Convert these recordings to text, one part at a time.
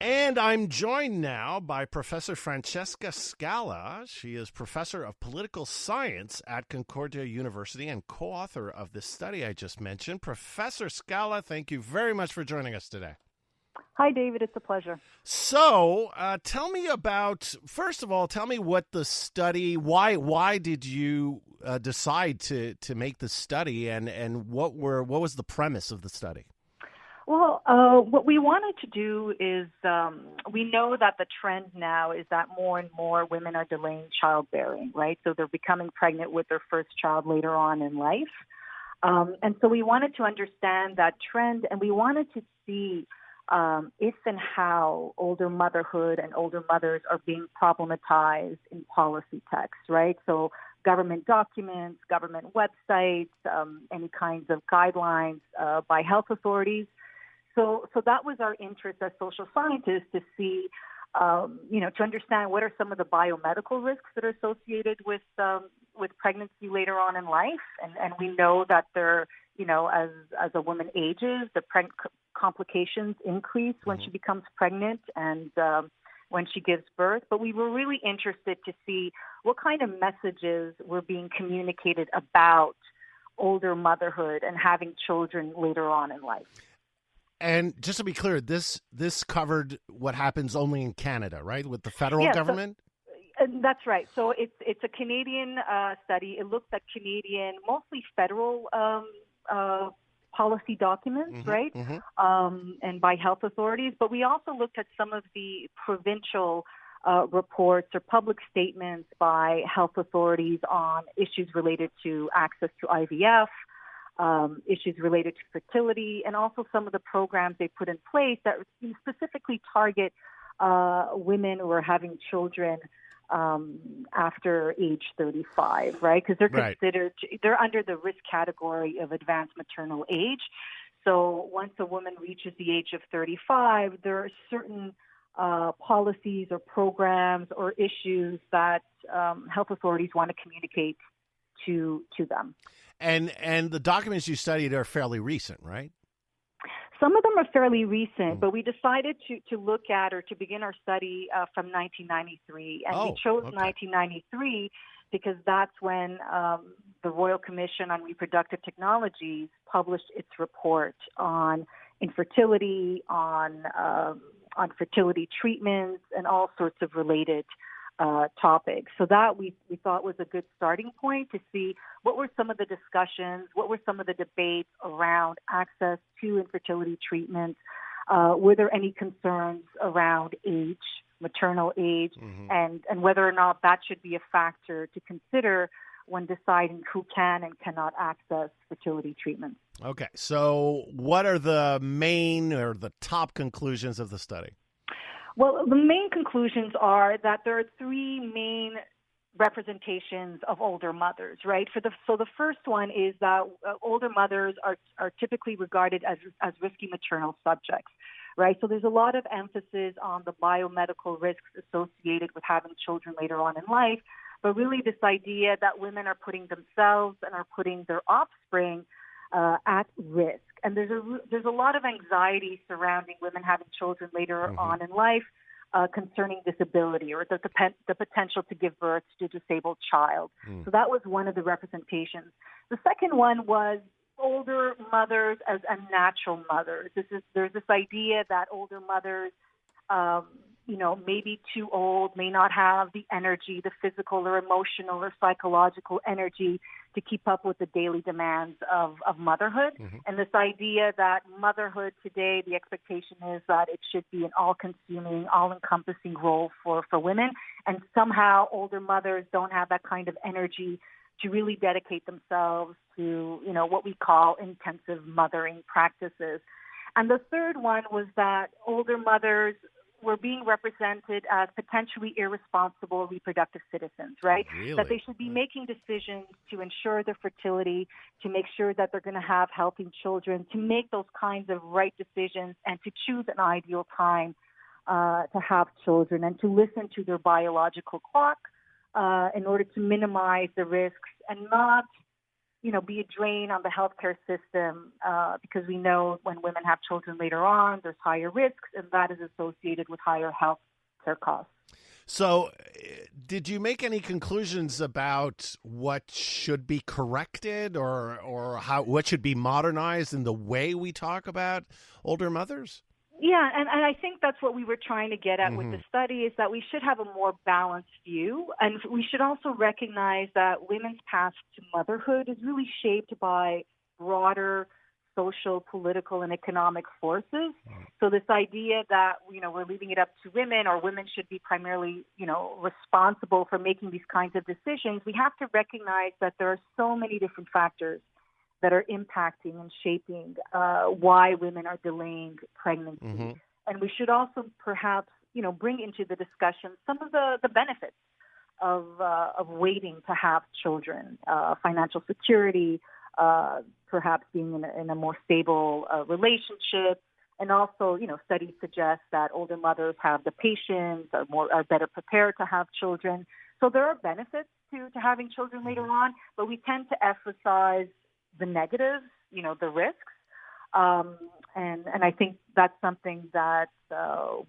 And I'm joined now by Professor Francesca Scala. She is professor of political science at Concordia University and co-author of the study I just mentioned. Professor Scala, thank you very much for joining us today. Hi, David. It's a pleasure. So, tell me about, first of all, tell me what the study, why did you decide to make the study, and what was the premise of the study? Well, what we wanted to do is we know that the trend now is that more and more women are delaying childbearing, right? So they're becoming pregnant with their first child later on in life. And so we wanted to understand that trend, and we wanted to see if and how older motherhood and older mothers are being problematized in policy text, right? So government documents, government websites, any kinds of guidelines by health authorities. So that was our interest as social scientists to see, to understand what are some of the biomedical risks that are associated with pregnancy later on in life. And we know that there, as a woman ages, the complications increase when she becomes pregnant and when she gives birth. But we were really interested to see what kind of messages were being communicated about older motherhood and having children later on in life. And just to be clear, this covered what happens only in Canada, right, with the federal government? That's right. So it's a Canadian study. It looks at Canadian, mostly federal policy documents, right, and by health authorities. But we also looked at some of the provincial reports or public statements by health authorities on issues related to access to IVF, issues related to fertility, and also some of the programs they put in place that specifically target women who are having children after age 35, right? Because they're under the risk category of advanced maternal age. So once a woman reaches the age of 35, there are certain policies or programs or issues that health authorities want to communicate to them. And the documents you studied are fairly recent, right? Some of them are fairly recent, but we decided to look at or to begin our study from 1993. And we chose 1993 because that's when the Royal Commission on Reproductive Technologies published its report on infertility, on fertility treatments, and all sorts of related topics. So that we thought was a good starting point to see what were some of the discussions, what were some of the debates around access to infertility treatments, were there any concerns around age, maternal age, and whether or not that should be a factor to consider when deciding who can and cannot access fertility treatments. Okay, so what are the main or the top conclusions of the study? Well, the main conclusions are that there are three main representations of older mothers, right? So the first one is that older mothers are typically regarded as risky maternal subjects, right? So there's a lot of emphasis on the biomedical risks associated with having children later on in life, but really this idea that women are putting themselves and are putting their offspring at risk. And there's a lot of anxiety surrounding women having children later on in life concerning disability or the potential to give birth to a disabled child. So that was one of the representations. The second one was older mothers as unnatural mothers. There's this idea that older mothers, may be too old, may not have the energy, the physical or emotional or psychological energy to keep up with the daily demands of motherhood. And this idea that motherhood today, the expectation is that it should be an all-consuming, all-encompassing role for women. And somehow older mothers don't have that kind of energy to really dedicate themselves to, what we call intensive mothering practices. And the third one was that older mothers were being represented as potentially irresponsible reproductive citizens, right? Really? That they should be making decisions to ensure their fertility, to make sure that they're going to have healthy children, to make those kinds of right decisions and to choose an ideal time to have children and to listen to their biological clock in order to minimize the risks and not be a drain on the healthcare system because we know when women have children later on, there's higher risks, and that is associated with higher healthcare costs. So, did you make any conclusions about what should be corrected or what should be modernized in the way we talk about older mothers? Yeah, and I think that's what we were trying to get at with the study, is that we should have a more balanced view. And we should also recognize that women's path to motherhood is really shaped by broader social, political, and economic forces. So this idea that, we're leaving it up to women, or women should be primarily, responsible for making these kinds of decisions, we have to recognize that there are so many different factors that are impacting and shaping why women are delaying pregnancy. And we should also perhaps, bring into the discussion some of the benefits of waiting to have children, financial security, perhaps being in a more stable relationship. And also, studies suggest that older mothers have the patience, are better prepared to have children. So there are benefits to having children later on, but we tend to emphasize the negatives, the risks. And I think that's something that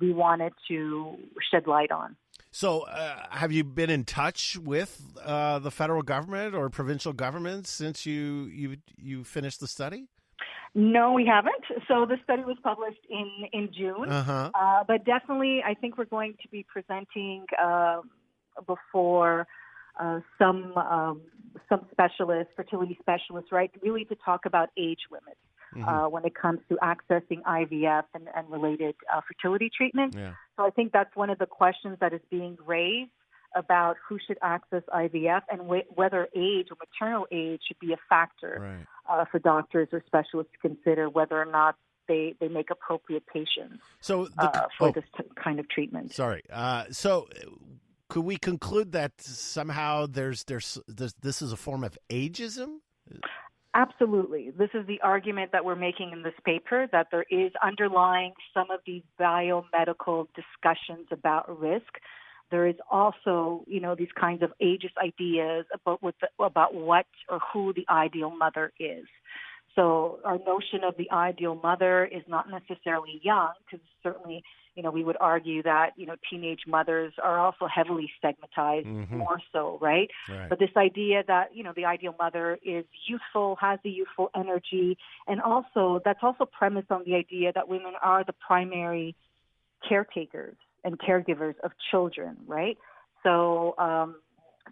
we wanted to shed light on. So have you been in touch with the federal government or provincial governments since you finished the study? No, we haven't. So the study was published in June. But definitely, I think we're going to be presenting before some specialists, fertility specialists, right, really to talk about age limits when it comes to accessing IVF and related fertility treatments. Yeah. So I think that's one of the questions that is being raised about who should access IVF and whether age or maternal age should be a factor for doctors or specialists to consider whether or not they make appropriate patients for this kind of treatment. Sorry. So could we conclude that somehow this is a form of ageism? Absolutely. This is the argument that we're making in this paper, that there is underlying some of these biomedical discussions about risk. There is also, these kinds of ageist ideas about what or who the ideal mother is. So our notion of the ideal mother is not necessarily young, because certainly, we would argue that, teenage mothers are also heavily stigmatized, more so, right? But this idea that, the ideal mother is youthful, has the youthful energy, and also that's also premised on the idea that women are the primary caretakers and caregivers of children, right? So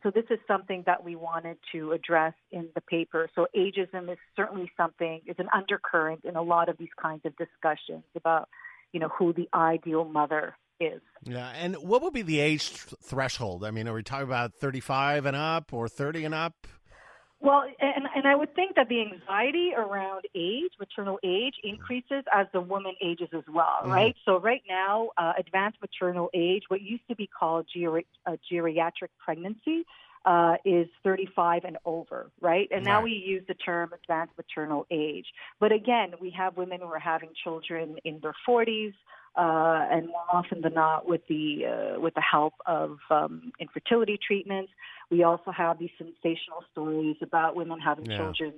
this is something that we wanted to address in the paper. So ageism is certainly is an undercurrent in a lot of these kinds of discussions about, who the ideal mother is. Yeah, and what would be the age threshold? I mean, are we talking about 35 and up or 30 and up? Well, and I would think that the anxiety around age, maternal age, increases as the woman ages as well, right? So right now, advanced maternal age, what used to be called geriatric pregnancy, is 35 and over, right? And now we use the term advanced maternal age. But again, we have women who are having children in their 40s, and more often than not with the help of infertility treatments. We also have these sensational stories about women having children,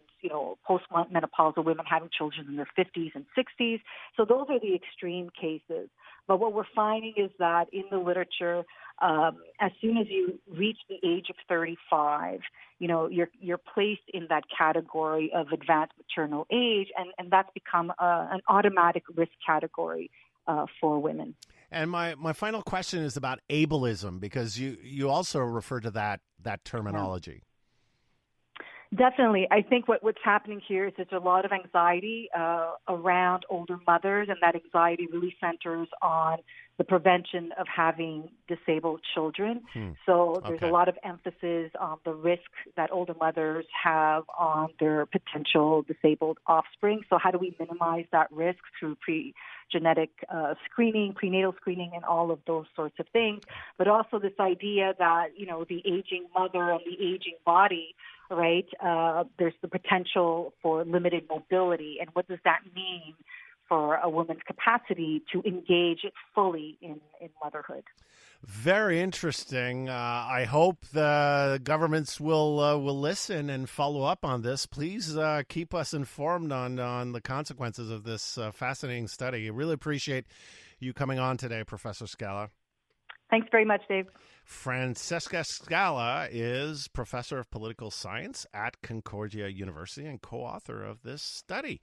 post-menopausal women having children in their 50s and 60s. So those are the extreme cases. But what we're finding is that in the literature, as soon as you reach the age of 35, you're placed in that category of advanced maternal age, and that's become an automatic risk category for women. And my final question is about ableism, because you also refer to that terminology. Definitely. I think what's happening here is there's a lot of anxiety around older mothers, and that anxiety really centers on the prevention of having disabled children. So there's a lot of emphasis on the risk that older mothers have on their potential disabled offspring. So how do we minimize that risk through genetic screening, prenatal screening, and all of those sorts of things? But also this idea that, the aging mother and the aging body, right, there's the potential for limited mobility. And what does that mean for a woman's capacity to engage fully in motherhood. Very interesting. I hope the governments will listen and follow up on this. Please keep us informed on the consequences of this fascinating study. I really appreciate you coming on today, Professor Scala. Thanks very much, Dave. FRANCESCA SCALA is professor of political science at Concordia University and co-author of this study.